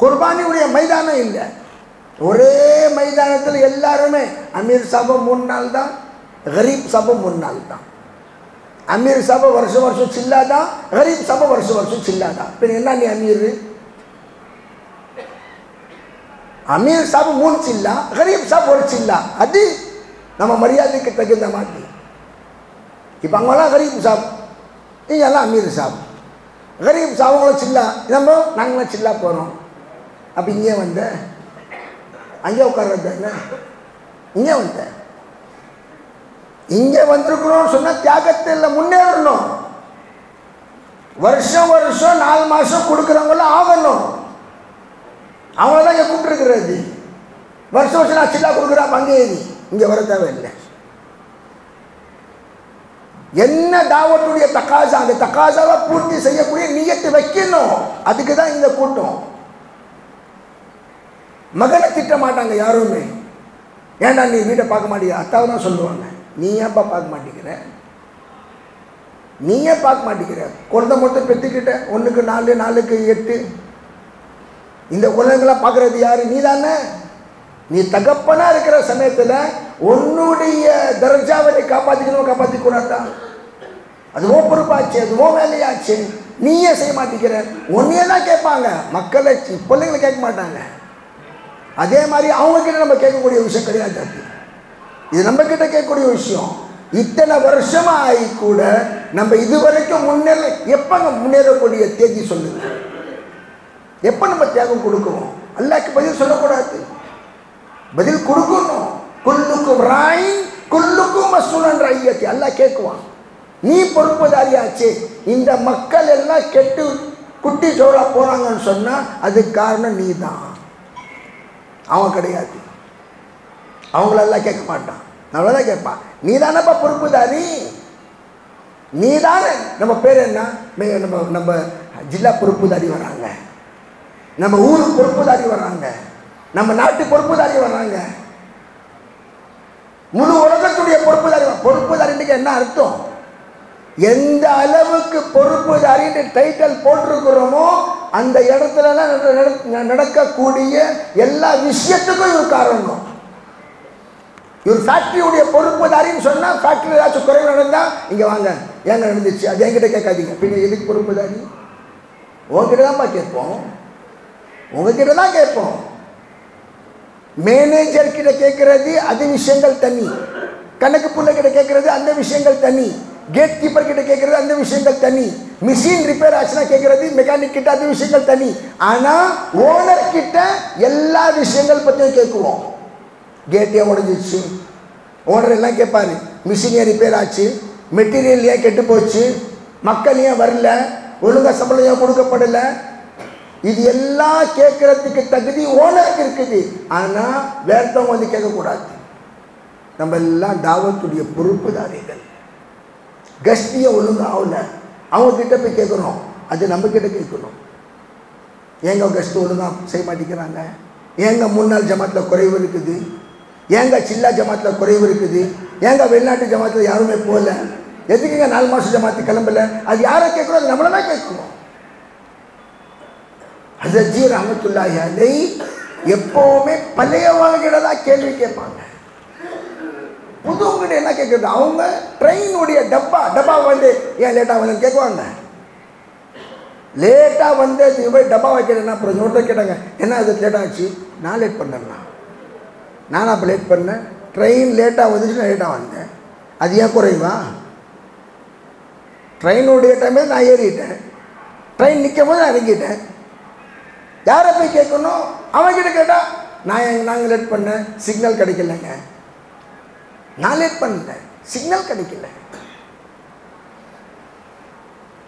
குர்பானியுடைய மைதானம் இல்லை. ஒரே மைதானத்தில் எல்லாருமே அமீர் சாபம் 3 நாள் தான், गरीब साहब 3 नाल था. अमीर साहब वर्ष चिल्ला था, गरीब साहब वर्ष चिल्ला था. फिर एना नहीं अमीर साहब 3 चिल्ला, गरीब साहब 1 चिल्ला. अदी नम मर्यादा के तगिद माती इपंगोला गरीब साहब इला अमीर साहब गरीब साहब चिल्ला नम नांगला चिल्ला पोरों. अब इंगे वंदे अंगे उकार्रदु इंगे वंदे இங்கே வந்திருக்கிறோம் சொன்னா தியாகத்தில் முன்னேறணும். வருஷம் 4 மாசம் கொடுக்குறவங்களும் ஆகணும். அவங்கள தான் இங்கே கூப்பிட்டுருக்கிறது. வருஷம் நான் சில்லா கொடுக்குறேன் அங்கே இங்கே வர தேவையில்லை. என்ன தாவத்துடைய தக்காசா, அந்த தக்காசாவை பூர்த்தி செய்யக்கூடிய நியத்து வைக்கணும். அதுக்கு தான் இந்த கூட்டம். மகனை திட்ட மாட்டாங்க யாருமே. ஏன்டா நீ வீட்டை பார்க்க மாட்டேங்க, அத்தாவை தான் சொல்லுவாங்க. நீ ஏன்ப்பா பார்க்க மாட்டேங்கிற, நீ ஏன் பார்க்க மாட்டேங்கிற, குழந்தை மொத்தம் பெற்றுக்கிட்ட 1க்கு 4 4க்கு 8 இந்த குழந்தைங்களாம் பார்க்குறது யாரு? நீ தானே. நீ தகப்பனா இருக்கிற சமயத்தில் உன்னுடைய தர்ஜாவை காப்பாற்றிக்க கூடாதா? அதுவும் பொறுப்பாச்சு, அதுவும் வேலையாச்சு. நீயே செய்ய மாட்டேங்கிற. ஒன்னையே தான் கேட்பாங்க மக்களை, பிள்ளைங்களை கேட்க மாட்டாங்க. அதே மாதிரி அவங்கக்கிட்ட நம்ம கேட்கக்கூடிய விஷயம் கிடையாது. இது நம்ம கிட்ட கேட்கக்கூடிய விஷயம். இத்தனை வருஷமா ஆகி கூட நம்ம இதுவரைக்கும் எப்பங்க முன்னேறக்கூடிய தேதி சொல்லுங்க. எப்ப நம்ம தியாகம் கொடுக்கணும்? அல்லாஹ்க்கு பதில் சொல்லக்கூடாது, பதில் கொடுக்கணும். குல்லுக்கும் ராயின் குல்லுக்கும் மஸ்ஊலன் ரய்யத்தி. அல்லாஹ் கேட்குவான், நீ பொறுப்புதாரியாச்சு. இந்த மக்கள் எல்லாம் கெட்டு குட்டி சோறா போறாங்கன்னு சொன்னா அதுக்கு காரணம் நீ தான், அவன் கிடையாது. அவங்களெல்லாம் கேட்க மாட்டான், நம்மளதான் கேட்பான். நீ தானப்பா பொறுப்புதாரி, நீ தானே. நம்ம பேர் என்ன? நம்ம ஜில்லா பொறுப்புதாரி வராங்க, நம்ம ஊரு பொறுப்புதாரி வராங்க, நம்ம நாட்டு பொறுப்புதாரி வராங்க, முழு உலகத்துடைய பொறுப்புதாரி. பொறுப்புதாரிக்கு என்ன அர்த்தம்? எந்த அளவுக்கு பொறுப்புதாரின்னு டைட்டில் போட்டிருக்கிறோமோ அந்த இடத்துல நடக்கக்கூடிய எல்லா விஷயத்துக்கும் இவர் காரணம். இவர் ஃபேக்டரியுடைய பொறுப்புதாரின்னு சொன்னால் ஃபேக்டரி ஏதாச்சும் குறைவு நடந்தால் இங்கே வாங்க, ஏங்க நடந்துச்சு, அது என்கிட்ட கேட்காதீங்க. பின்ன எதுக்கு பொறுப்புதாரி? உங்ககிட்ட தான்ப்பா கேட்போம், உங்ககிட்ட தான் கேட்போம். மேனேஜர் கிட்ட கேட்கறது அது விஷயங்கள் தனி, கணக்கு புள்ள கிட்ட கேட்கறது அந்த விஷயங்கள் தனி, கேட் கீப்பர் கிட்ட கேட்கறது அந்த விஷயங்கள் தனி, மிஷின் ரிப்பேர் ஆச்சுன்னா கேட்கறது மெக்கானிக் கிட்ட அது விஷயங்கள் தனி. ஆனால் ஓனர் கிட்ட எல்லா விஷயங்கள் பற்றியும் கேட்குவோம். கேட் ஏன் உடஞ்சிச்சு, ஓனர் எல்லாம் கேட்பாரு. மிஷின் ஏன் ரிப்பேர் ஆச்சு, மெட்டீரியல் ஏன் கெட்டு போச்சு, மக்கள் ஏன் வரல, ஒழுங்கா சம்பளம் ஏன் கொடுக்கப்படலை, இது எல்லாம் கேட்கறதுக்கு தகுதி ஓனருக்கு இருக்குது. ஆனால் வேறத்தவங்க வந்து கேட்கக்கூடாது. நம்ம எல்லாம் தாவத்துடைய பொறுப்புதாரிகள். கஸ்தியை ஒழுங்கா ஆகல, அவங்க கிட்ட போய் கேட்கணும், அது நம்ம கிட்ட கேட்கணும். ஏங்க கஸ்து ஒழுங்காக செய்ய மாட்டேங்கிறாங்க, ஏங்க முன்னாள் ஜமாத்தில் குறைவு இருக்குது, ஏங்க சில்லா ஜமாத்தில் குறைவு இருக்குது, ஏங்க வெளிநாட்டு ஜமாத்தில் யாருமே போகல, எதுக்குங்க 4 மாதம் ஜமாத்து கிளம்பல, அது யாரை கேட்குறோம்? அது நம்மளை தான் கேட்கணும். ஹஜ்ரத் ஜி ரஹ்மத்துல்லாஹி அலைஹி எப்போவுமே பழையவங்கிட்ட தான் கேள்வி கேட்பாங்க. புதுவங்கிட்ட என்ன கேட்குறது? அவங்க ட்ரெயினுடைய டப்பா வந்து ஏன் லேட்டாக வந்து கேட்குவாங்க. லேட்டாக வந்து போய் டப்பா வைக்கிறேன்னா அப்புறம் இன்னொருத்தர் கேட்டாங்க, என்ன அது லேட்டாக ஆச்சு? நான் லேட் பண்ணேன்னா, நானும் அப்போ லேட் பண்ணேன். ட்ரெயின் லேட்டாக வந்துச்சு, நான் லேட்டாக வந்தேன். அது ஏன் குறைவா? ட்ரெயினுடைய டைமே நான் ஏறிட்டேன், ட்ரெயின் நிற்கும் போது நான் இறங்கிட்டேன். யாரை போய் கேட்கணும்? அவன்கிட்ட கேட்டால் நாங்கள் லேட் பண்ணேன், சிக்னல் கிடைக்கலைங்க. நான் லேட் பண்ணேன், சிக்னல் கிடைக்கல.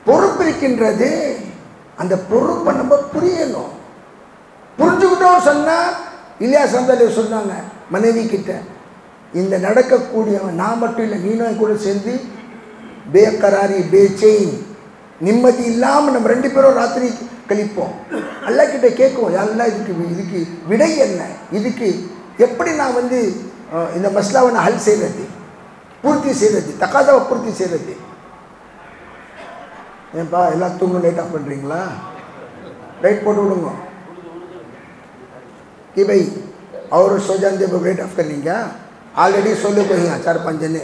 பொறுப்பு இருக்கின்றது. அந்த பொறுப்பை நம்ம புரியணும். புரிஞ்சுக்கிட்டோம் சொன்னால் இல்லையா சந்தாலி சொன்னாங்க மனைவி கிட்ட, இந்த நடக்கக்கூடியவன் நான் மட்டும் இல்லை, நீனும் கூட சேர்ந்து பேக்கராரி பேச்செயின் நிம்மதி இல்லாமல் நம்ம 2 பேரும் ராத்திரி கழிப்போம். அல்லா கிட்ட கேட்குவோம், எல்லாம் இதுக்கு விடை என்ன? இதுக்கு எப்படி நான் வந்து இந்த மஸ்லாவை நான் ஹல் செய்கிறது, பூர்த்தி செய்கிறது, தக்காதாவை பூர்த்தி செய்கிறது? ஏன்பா எல்லாம் தூங்க லேட்டாக பண்ணுறீங்களா? லைட் போட்டு விடுங்க कि भाई और सो जाते हो, लाइट ऑफ करनी क्या? ऑलरेडी सो लो कहीं 4-5 जने.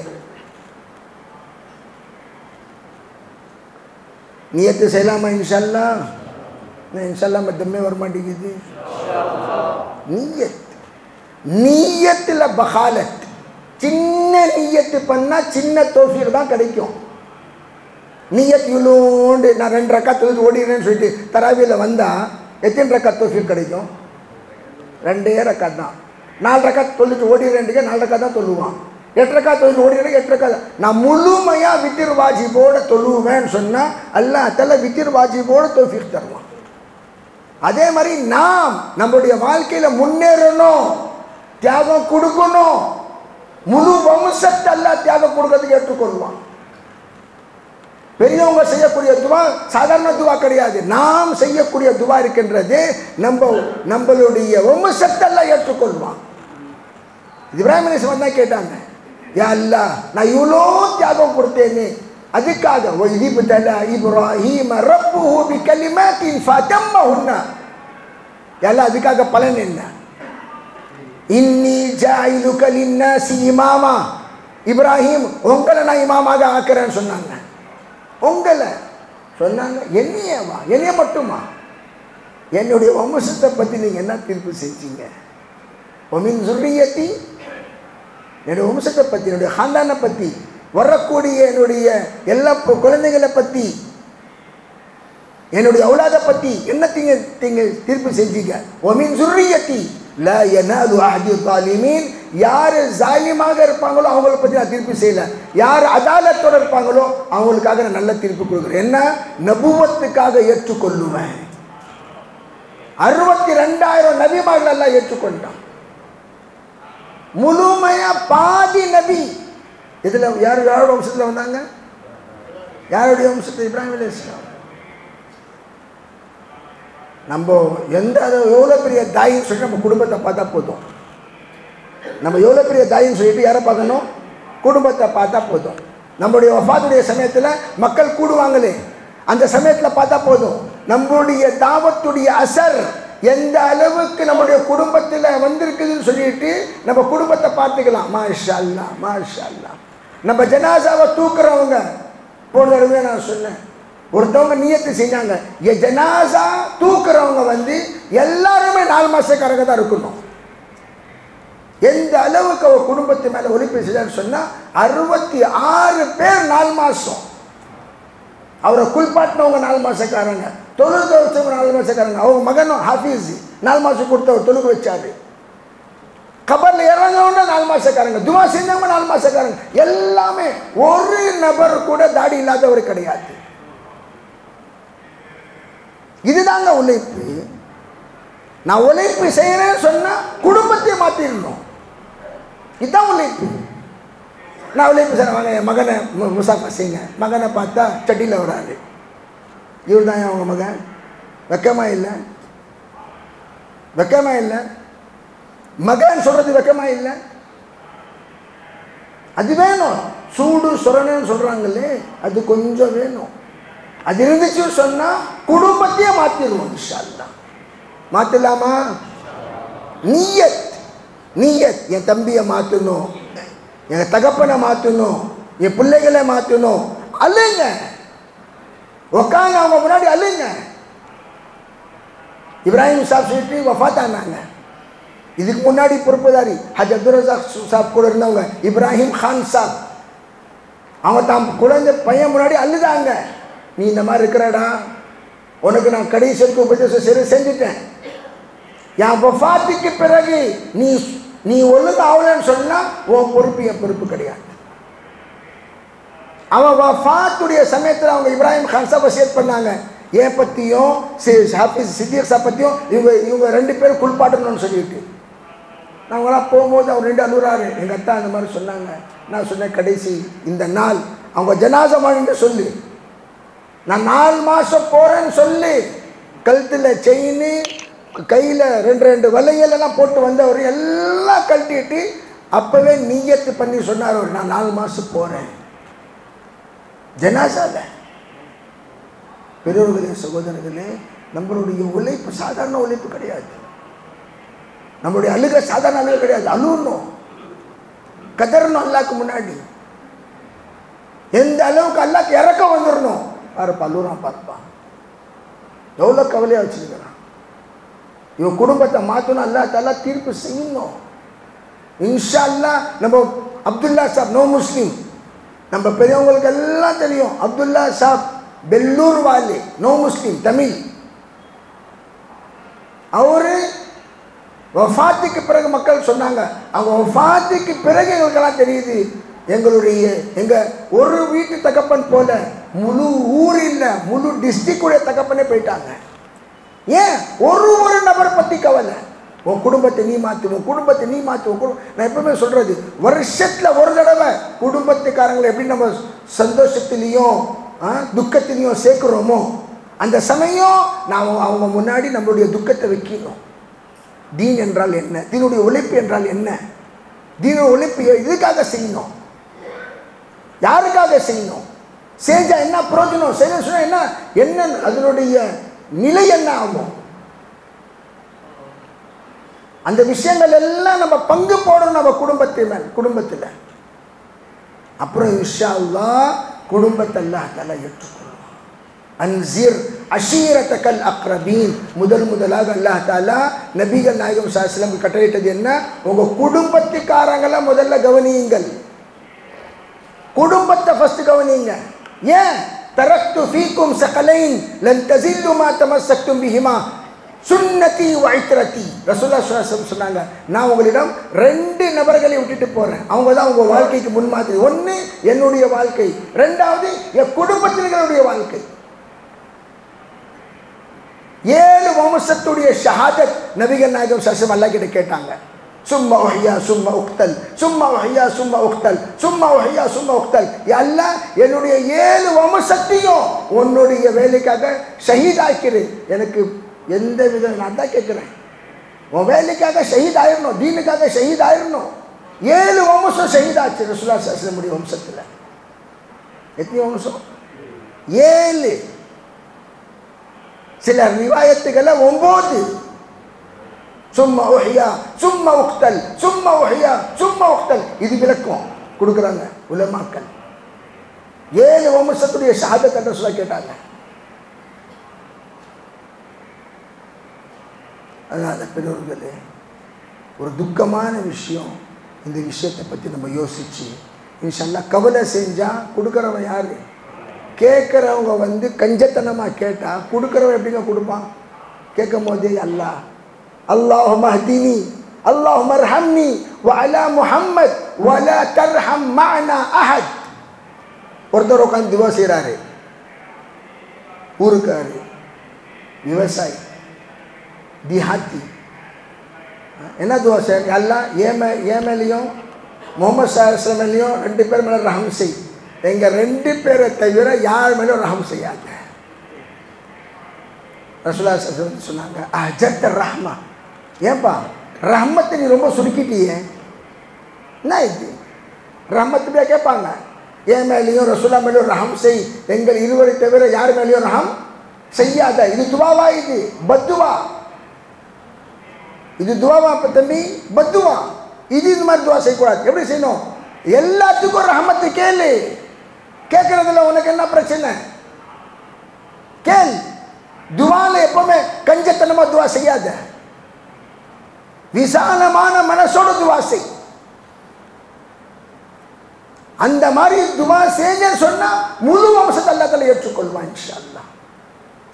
नियत सलामा इंशाल्लाह नहीं, इंशाल्लाह मध्यम में वर्मा डी थी. நீயத்தில் பகாலத், சின்ன நீயத்து பண்ணால் சின்ன தோஃபீக் தான் கிடைக்கும். நீயத் இவ்வளோண்டு நான் 2 ரக்காத் தொழுது ஓடிடுறேன்னு சொல்லிட்டு தராவியில் வந்தால் எத்தனை ரக்காத் தோஃபீக் கிடைக்கும்? 2 ரக்காத் தான். 4 ரக்காத் தொழுது ஓடிடுறேன்ட்டுக்க 4 ரக்காத் தான் தொழுவான். 8 ரக்காத் தொழுது ஓடிடுறேன் 8 ரக்காத். நான் முழுமையாக வித்திர் வாஜிபோடு தொழுவேன்னு சொன்னால் அல்லாஹ் தஆலா வித்திர் வாஜிபோடு தோஃபீக் தருவான். அதே மாதிரி நாம் நம்மளுடைய வாழ்க்கையில் முன்னேறணும், தியாகம் கொடுக்கணும். முழு வம்சத்தை அல்லாஹ் தியாகம் கொடுக்கறதுக்கு ஏற்றுக்கொள்வான். பெரியவங்க செய்யக்கூடிய துவா சாதாரண துவா கிடையாது. நாம் செய்யக்கூடிய துவா இருக்கின்றது, நம்மளுடைய வம்சத்தை எல்லாம் ஏற்றுக்கொள்வான். இப்ராஹிம் அலைஹிஸ்ஸலாம் தான் கேட்டாங்க, யா அல்லாஹ் நான் இவ்வளோ தியாகம் கொடுத்தேனே, அதுக்காக இப்ராஹீம ரப்புஹு பிகலிமாத்தின் ஃபதம்மஹுன்ன, எல்லாம் அதுக்காக பலன் என்ன? இன்னி ஜாயிலுக லின்னாசி இமாமா, இப்ராஹிம் உங்களை நான் இமாமாக ஆக்குறேன்னு சொன்னாங்க. உங்களை சொன்னாங்க, என்னையவா? என்னைய மட்டுமா? என்னுடைய வம்சத்தை பற்றி நீங்கள் என்ன தீர்ப்பு செஞ்சீங்க? ஒமின் சுர்ரியத்தி, என்னுடைய வம்சத்தை பற்றி, என்னுடைய ஹாந்தானை பற்றி, வரக்கூடிய என்னுடைய எல்லா குழந்தைகளை பற்றி, என்னுடைய அவுலாதை பற்றி என்ன தீர்ப்பு செஞ்சீங்க? ஒமின் சுர்ரியத்தி லா யனாலு அஹ்தி ஸாலிமீன், யார் ஜாலிமாக இருப்பாங்களோ அவங்கள பற்றி நான் தீர்ப்பு செய்யலை, யார் அதாலத்தோடு இருப்பாங்களோ அவங்களுக்காக நான் நல்ல தீர்ப்பு கொடுக்குறேன். என்ன? நபுவத்துக்காக ஏற்றுக்கொள்ளுவேன். 62,000 நபிமார்கள் எல்லாம் ஏற்றுக்கொண்டான். முழுமையா பாதி நபி இதில் யாரோட வம்சத்தில் வந்தாங்க? யாருடைய வம்சத்தில்? இப்ராஹிம் அலைஹிஸ்ஸலாம். நம்ம எவ்வளோ பெரிய தாயின்னு சொல்லிட்டு நம்ம குடும்பத்தை பார்த்தா போதும். நம்ம எவ்வளோ பெரிய தாயின்னு சொல்லிட்டு யாரை பார்க்கணும்? குடும்பத்தை பார்த்தா போதும். நம்மளுடைய வஃபாத்துடைய சமயத்தில் மக்கள் கூடுவாங்களே, அந்த சமயத்தில் பார்த்தா போதும். நம்மளுடைய தாவத்துடைய அசர் எந்த அளவுக்கு நம்மளுடைய குடும்பத்தில் வந்திருக்குதுன்னு சொல்லிட்டு நம்ம குடும்பத்தை பார்த்துக்கலாம். மாஷா அல்லாஹ், மாஷா அல்லாஹ். நம்ம ஜனாசாவை தூக்குறவங்க, போன தடவை நான் சொன்னேன், ஒருத்தவங்க நியத்து செஞ்சாங்க, என் ஜனாசா தூக்குறவங்க வந்து எல்லாருமே 4 மாசக்காரங்க தான் இருக்கணும். எந்த அளவுக்கு அவர் குடும்பத்து மேலே ஒழிப்பு செஞ்சான்னு சொன்னால் 66 பேர் 4 மாதம். அவரை குளிப்பாட்டினவங்க 4 மாசக்காரங்க, தொழுக வச்சவங்க 4 மாசக்காரங்க. அவங்க மகனும் ஹாஃபீஸ் 4 மாதம் கொடுத்தவர் தொழுக வச்சாரு. கபரில் இறங்கவுன்னா 4 மாசக்காரங்க, துவா செஞ்சவங்க 4 மாசக்காரங்க. எல்லாமே ஒரு நபர் கூட தாடி இல்லாதவர் கிடையாது. இதுதாங்க உழைப்பு. நான் உழைப்பு செய்யறேன்னு சொன்னா குடும்பத்தை மாத்திடணும். இதுதான் உழைப்பு. நான் உழைப்பு செய்யறேன், என் மகனை முசாஃபா செய்யுங்க. மகனை பார்த்தா சட்டியில் வராது, இவர் தான் அவங்க மகன். வெக்கமா இல்லை? வெக்கமா இல்லை? மகன் சொல்றது வெக்கமா இல்லை? அது வேணும். சூடு சொரணன்னு சொல்றாங்களே, அது கொஞ்சம் வேணும். அது இருந்துச்சுன்னு சொன்னா குடும்பத்தையே மாத்திடுவோம் இன்ஷா அல்லாஹ். மாத்தலாமா? நியத், நியத். என் தம்பியை மாற்றணும், என் தகப்பனை மாற்றணும், என் பிள்ளைகளை மாற்றணும். அல்லங்க உட்காந்து அவங்க முன்னாடி அழுங்க. இப்ராஹிம் சாப் சொல்லிட்டு வஃபாத் ஆனாங்க. இதுக்கு முன்னாடி பொறுப்புதாரி ஹஜ் அப்துல் ரஸாக் சாப் கூட இருந்தவங்க இப்ராஹிம் கான் சாப், அவங்க தான் குழந்தை பையன் முன்னாடி அழுதாங்க. நீ இந்த மாதிரி இருக்கிறடா, உனக்கு நான் கடைசி வரைக்கும் உபதேசம் சரி செஞ்சுட்டேன். என் வஃபாத்துக்கு பிறகு நீ ஒழுங்கு ஆகலன்னு சொன்னா உன் பொறுப்பு என் பொறுப்பு கிடையாது. அவன் வஃபாத்துடைய சமயத்தில் அவங்க இப்ராஹிம் கான் சாப் வசியத் பண்ணாங்க, என் பற்றியும் ஹாஃபிஸ் சித்திக் சாப் பற்றியும் இவங்க 2 பேரும் குளிப்பாட்டணும்னு சொல்லிட்டு. நாங்களாம் போகும்போது அவர் 2 அழுறாரு. எங்கள் அத்தா அந்த மாதிரி சொன்னாங்க. நான் சொன்னேன், கடைசி இந்த நாள் அவங்க ஜனாசமான்னு சொல்லு, நான் 4 மாதம் போகிறேன்னு சொல்லி கழுத்தில் செயின், கையில் 2 வளையல் எல்லாம் போட்டு வந்தவர் எல்லாம் கழட்டிட்டு அப்போவே நீயத்து பண்ணி சொன்னார் அவர், நான் 4 மாதம் போகிறேன் ஜனாசால. பெரியோர்களே, சகோதரர்களே, நம்மளுடைய உழைப்பு சாதாரண உழைப்பு கிடையாது. நம்மளுடைய அழுகை சாதாரண அழுகை கிடையாது. அழுகணும், கதறணும் அல்லாக்கு முன்னாடி. எந்த அளவுக்கு அல்லாக்கு இறக்க வந்துடணும். பாருப்பா அழுறான், பாருப்பா எவ்வளோ கவலையாக வச்சுருக்கிறான். இவன் குடும்பத்தை மாற்றணும், அல்லா தாலா தீர்ப்பு செய்யணும். இன்ஷா அல்லாஹ். நம்ம அப்துல்லா சாப் நோ முஸ்லீம், நம்ம பெரியவங்களுக்கு எல்லாம் தெரியும். அப்துல்லா சாப் பெல்லூர் வாலே, நோ முஸ்லீம், தமிழ். அவரு வஃபாத்துக்கு பிறகு மக்கள் சொன்னாங்க, அவங்க வஃபாத்துக்கு பிறகு எங்களுக்கெல்லாம் தெரியுது, எங்க ஒரு வீட்டு தகப்பன் போல முழு ஊர் இல்லை, முழு டிஸ்ட்ரிக்டுடைய தகப்பனே போயிட்டாங்க. ஏன்? ஒரு நபரை பற்றி கவலை. உன் குடும்பத்தை நீ மாற்று, உன் குடும்பத்தை நீ மாற்று. நான் எப்பவுமே சொல்றது, வருஷத்தில் ஒரு தடவை குடும்பத்துக்காரங்களை எப்படி நம்ம சந்தோஷத்திலையும் துக்கத்திலையும் சேர்க்கிறோமோ, அந்த சமயம் நாம் அவங்க முன்னாடி நம்மளுடைய துக்கத்தை வைக்கணும். தீன் என்றால் என்ன, தீனுடைய உழைப்பு என்றால் என்ன, தீனுடைய உழைப்பு இதுக்காக செய்யணும், யாருக்காக செய்யணும், செஞ்சா என்ன பிரயோஜனம், செய்ய சொன்னா என்ன என்ன அதனுடைய நிலை என்ன ஆகும். அந்த விஷயங்கள் எல்லாம் நம்ம பங்கு போடணும் நம்ம குடும்பத்தில். அப்புறம் இன்ஷா அல்லாஹ் குடும்பத்தை அல்லாஹ் தஆலா ஏற்றுக்கொள்வான். அன்சிர் அஷீரத்தக்கல் அக்ரபீன். முதலாக அல்லாஹ் தஆலா நபிகள் நாயகம் ஸல்லல்லாஹு அலைஹி வஸல்லம் கட்டளையிட்டது என்ன? உங்க குடும்பத்துக்காரங்களை முதல்ல கவனியுங்கள், குடும்பத்தை ஃபர்ஸ்ட் கவனிங்க. ஏன்? தரக்து ஃபீக்கும் ஸகலைன் லன் தஸில்லு மா தமஸ்ஸக்தும் பிஹிமா சுன்னதி வ இத்ரதி. ரசூலுல்லாஹி ஸல்லல்லாஹு அலைஹி வஸல்லம் சொன்னாங்க, நான் உங்களிடம் 2 நபர்களை விட்டுட்டு போறேன், அவங்க தான் உங்க வாழ்க்கைக்கு முன்மாதிரி. ஒன்று என்னுடைய வாழ்க்கை, 2வது என் குடும்பத்தினர்களுடைய வாழ்க்கை. 7 வம்சத்துடைய ஷஹாதத் நபிகள் நாயகம் ஸல்லல்லாஹு அலைஹி வஸல்லம் அல்லாஹ் கிட்ட கேட்டாங்க. சும்மா உஹ்யா சும்மா உக்தல், சும்மா உஹ்யா சும்மா உக்தல், சும்மா உஹ்யா சும்மா உக்தல். யா அல்லாஹ், என்னுடைய 7 வம்சத்தையும் உன்னுடைய வேலைக்காக ஷஹீத் ஆக்கிறேன். எனக்கு எந்த விதம், நான் தான் கேட்குறேன், உன் வேலைக்காக ஷஹீத் ஆயிடணும், தீனுக்காக ஷஹீத் ஆயிடணும். 7 வம்சம் ஷஹீத் ஆச்சு ரசூலுல்லாஹி ஸல்லல்லாஹு அலைஹி வஸல்லம் வம்சத்தில். எத்தனை வம்சம்? 7. சில ரிவாயத்துகளை 9. சும்மா உஹ்யா சும்மா உக்தல், சும்மா உஹ்யா சும்மா உக்தல். இது விளக்கம் கொடுக்குறாங்க உலமாக்கள். 7 வம்சத்துடைய ஷஹாதத் ரசூலுல்லாஹ் கேட்டாங்க. அதனால பெரியவர்களே, ஒரு துக்கமான விஷயம். இந்த விஷயத்தை பற்றி நம்ம யோசிச்சு இன்ஷா அல்லாஹ் கவலை செஞ்சால் கொடுக்குறவன் யார்? கேட்குறவங்க கஞ்சத்தனமாக கேட்டால் கொடுக்குறவன் எப்படிங்க கொடுப்பான்? கேட்கும் போதே அல்லாஹ் அல்லாஹும்ம ஹ்தினி அல்லாஹும்ம அர்ஹம்னி வ அலா முஹம்மத் வ லா தர்ஹம் மஅனா அஹத். ஒருத்தர் உட்காந்து துவா செய்கிறாரு, ஊருக்காரு, விவசாயி, திஹாத்தி. என்ன துவா செய்ய? அல்லாஹ் ஏன் மேலேயும் முகமது ஸல்லல்லாஹு அலைஹி வஸல்லம் மேலேயும் 2 பேர் மேலே ரஹம் செய், எங்கள் 2 பேரை தவிர யார் மேலும் ரஹம் செய்யாத. ரசூலுல்லாஹி ஸல்லல்லாஹு அலைஹி வஸல்லம் சொன்னாங்க, அஜத்த ரஹ்மா, ஏன்பா ரஹ்மத்தை நீ ரொம்ப சுருக்கிட்டியே, என்ன இது ரஹ்மத்துப்படியா கேட்பாங்க. என் மேலேயும் ரசூலுல்லாஹ் மேலேயும் ரஹம் செய், எங்கள் 2 தவிர யார் மேலேயும் ரஹம் செய்யாத. இது துவாவா? இது பத்துவா. இது துவாவா தம்பி? பத்துவா. இது இந்த மாதிரி துவா செய்யக்கூடாது. எப்படி செய்யணும்? எல்லாத்துக்கும் ரஹமத்து கேளு. கேட்கறதுல உனக்கு என்ன பிரச்சனை? கேள். துவால எப்பவுமே கஞ்சத்தனமா துவா செய்யாத, விசாலமான மனசோட துவா செய். அந்த மாதிரி துவா செஞ்சேன்னு சொன்னா முழு வம்சத்தை அல்லாஹ் தஆலா ஏற்றுக்கொள்வான் இன்ஷா அல்லாஹ்.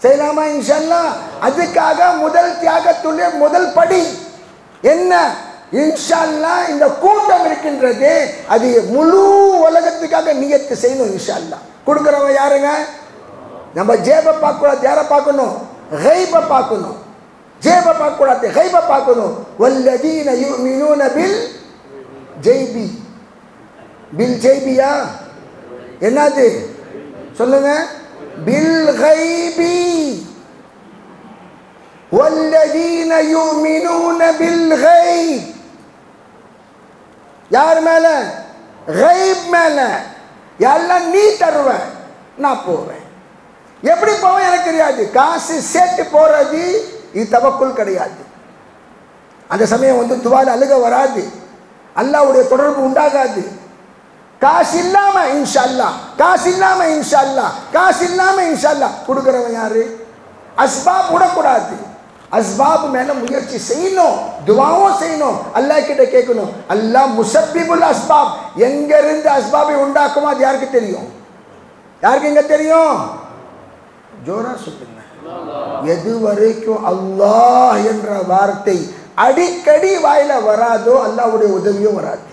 செய்யலாமா இன்ஷா அல்லாஹ்? அதுக்காக முதல் தியாகத்துடைய முதல் படி என்ன? இன்ஷா அல்லாஹ் இந்த கூட்டம் இருக்கின்றது, அது முழு உலகத்துக்காக நியத்து செய்யணும் இன்ஷா அல்லாஹ். கொடுக்குறவங்க யாருங்க? நம்ம ஜேபை பார்க்கக்கூடாது, யாரை பார்க்கணும்? கைபை பார்க்கணும். ஜேபை பார்க்கக்கூடாது, கைபை பார்க்கணும். வல்லதீன யுமினூன பில் ஜைபி. பில் ஜைபியா என்னது சொல்லுங்க? பில் கைபி. வல்லதீன யுமினூன பில் கைப். யார் மேல? கைப் மேல. எல்லாம் நீ தருவ, நான் போவேன். எப்படி போவேன் எனக்கு தெரியாது. காசு சேர்த்து போறது இது தவக்குல் கிடையாது. அந்த சமயம் வந்து துவால அழுக வராது, அல்லாஹ்வுடைய தொடர்பு உண்டாகாது. காசு இல்லாம இன்ஷா அல்லாஹ், காசு இல்லாம இன்ஷா அல்லாஹ், காசு இல்லாம இன்ஷா அல்லாஹ். கொடுக்கிறவன் யாரு? அஸ்பாப் விடக்கூடாது, அஸ்பாப் மேல முயற்சி செய்யணும், துவாவும் செய்யணும், அல்லாஹ் கிட்ட கேட்கணும். அல்லாஹ் முசப்பிபுல் அஸ்பாப், எங்க இருந்து அஸ்பாபை உண்டாக்குமோ அது யாருக்கு தெரியும்? யாருக்கு எங்க தெரியும்? ஜோரா சொல்லுங்க. எது வரைக்கும் அல்லாஹ் என்ற வார்த்தை அடிக்கடி வாயில வராதோ அல்லாஹ்வுடைய உதவியும் வராது.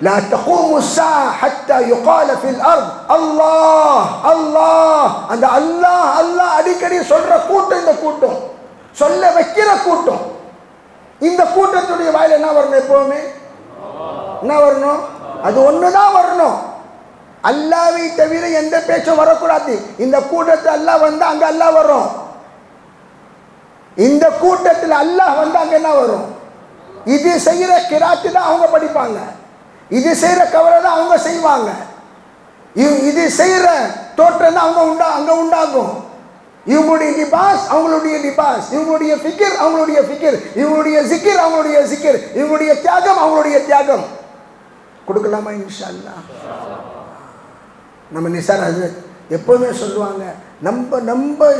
لا تقوم الساعة حتى يقال في الأرض الله الله. அந்த அல்லாஹ் அல்லாஹ் அடிக்கடி சொல்ற கூட்டம் இந்த கூட்டம், சொல்ல வைக்கிற கூட்டம். இந்த கூட்டத்துடைய வாயில என்ன வரணும்? எப்பவுமே என்ன வரணும்? அது ஒண்ணுதான் வரணும். அல்லாஹ்வை தவிர எந்த பேச்சும் வரக்கூடாது. இந்த கூட்டத்தில் அல்லாஹ் வந்தா அங்க அல்லாஹ் வரும். இந்த கூட்டத்தில் அல்லாஹ் வந்தா அங்க என்ன வரும்? இது செய்யற கிராத்து தான் அவங்க படிப்பாங்க, இது செய்யற கவலை தான் அவங்க செய்வாங்க, இது செய்யற தோற்றம் தான் அங்க உண்டாகும். இவங்களுடைய லிபாஸ் அவங்களுடைய லிபாஸ், இவங்களுடைய ஃபிக்ர் அவங்களுடைய ஃபிக்ர், இவங்களுடைய ஜிக்ர் அவங்களுடைய ஜிக்ர், இவங்களுடைய தியாகம் அவங்களுடைய தியாகம். கொடுக்கலாமா இன்ஷா அல்லாஹ்? நம்ம நிசார் ஹஜ்ரத் எப்பவுமே சொல்லுவாங்க, நம்ம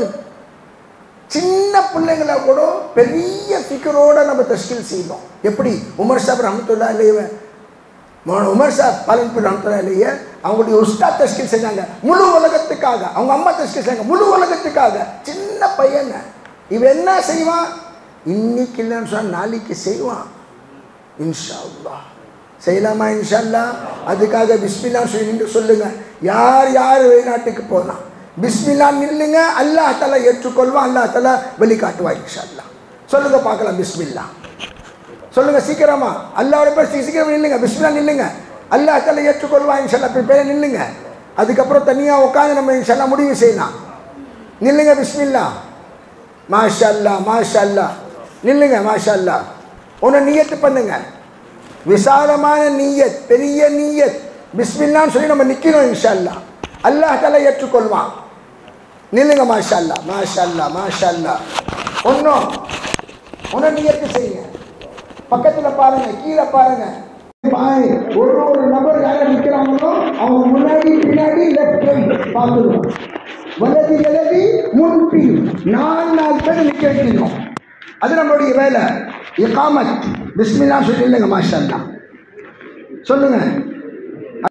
சின்ன பிள்ளைங்களை கூட பெரிய ஃபிக்ரோட நம்ம தஷ்கீல் செய்யணும். எப்படி உமர் சாப் ரஹ்மத்துல்லாஹி அலைஹி, உமர் சாப் பாலன்பூர் ரஹ்மத்துல்லாஹி அலைஹி அவங்களுடைய உஸ்தாத் தஷ்கீல் செஞ்சாங்க முழு உலகத்துக்காக. அவங்க அம்மா தஷ்கீல் செஞ்சாங்க முழு உலகத்துக்காக. சின்ன பையன் இவன் என்ன செய்வான்? இன்னைக்கு இல்லைன்னு சொன்னா நாளைக்கு செய்வான் இன்ஷா அல்லாஹ். செய்யலாமா இன்ஷா அல்லாஹ்? அதுக்காக பிஸ்மில்லா சொல்லி சொல்லுங்க. யார் யார் வெளிநாட்டுக்கு போனா பிஸ்மில்லா நில்லுங்க, அல்லாஹ் தஆலா ஏற்றுக்கொள்வான், அல்லாஹ் தஆலா வழிகாட்டுவா இன்ஷா அல்லாஹ். சொல்லுங்க பார்க்கலாம். பிஸ்மில்லா சொல்லுங்க சீக்கிரமா. அல்லாஹ்வோட பேர் சீக்கிரம் நில்லுங்க, பிஸ்மில்லா நில்லுங்க, அல்லாஹ் தஆலா ஏற்றுக்கொள்வான் இன்ஷா அல்லாஹ். பேரை நில்லுங்க. அதுக்கப்புறம் தனியா உட்காந்து நம்ம இன்ஷா அல்லாஹ் முடிவு செய்யலாம். நில்லுங்க, பிஸ்மில்லா. மாஷா அல்லாஹ் மாஷா அல்லாஹ். நில்லுங்க, மாஷா அல்லாஹ். ஒன்று நியத்து பண்ணுங்க, விசாலமான நீயத், பெரிய நீயத். பிஸ்மில்லான்னு சொல்லி நம்ம நிற்கணும் இன்ஷா அல்லாஹ். அல்லாஹ் தஆலா ஏற்றுக்கொள்வான். நில்லுங்க, மாஷா அல்லாஹ் மாஷா அல்லாஹ் மாஷா அல்லாஹ். ஒன்று நியத்து செய்யுங்க. பக்கத்தில் பாருங்க, கீழே பாருங்க. ஒரு நபர் யாரை நிற்கிறாங்களோ அவங்க முன்னாடி பின்னாடி லெஃப்ட் ரைட் பார்த்துருவோம். வலது இடது முன்பின் 4 பேர் நிற்க வைக்கணும். அது நம்மளுடைய வேலை. இகாமத் பிஸ்மில்லா சொல்லிடுங்க, மாஷா அல்லாஹ் சொல்லுங்க.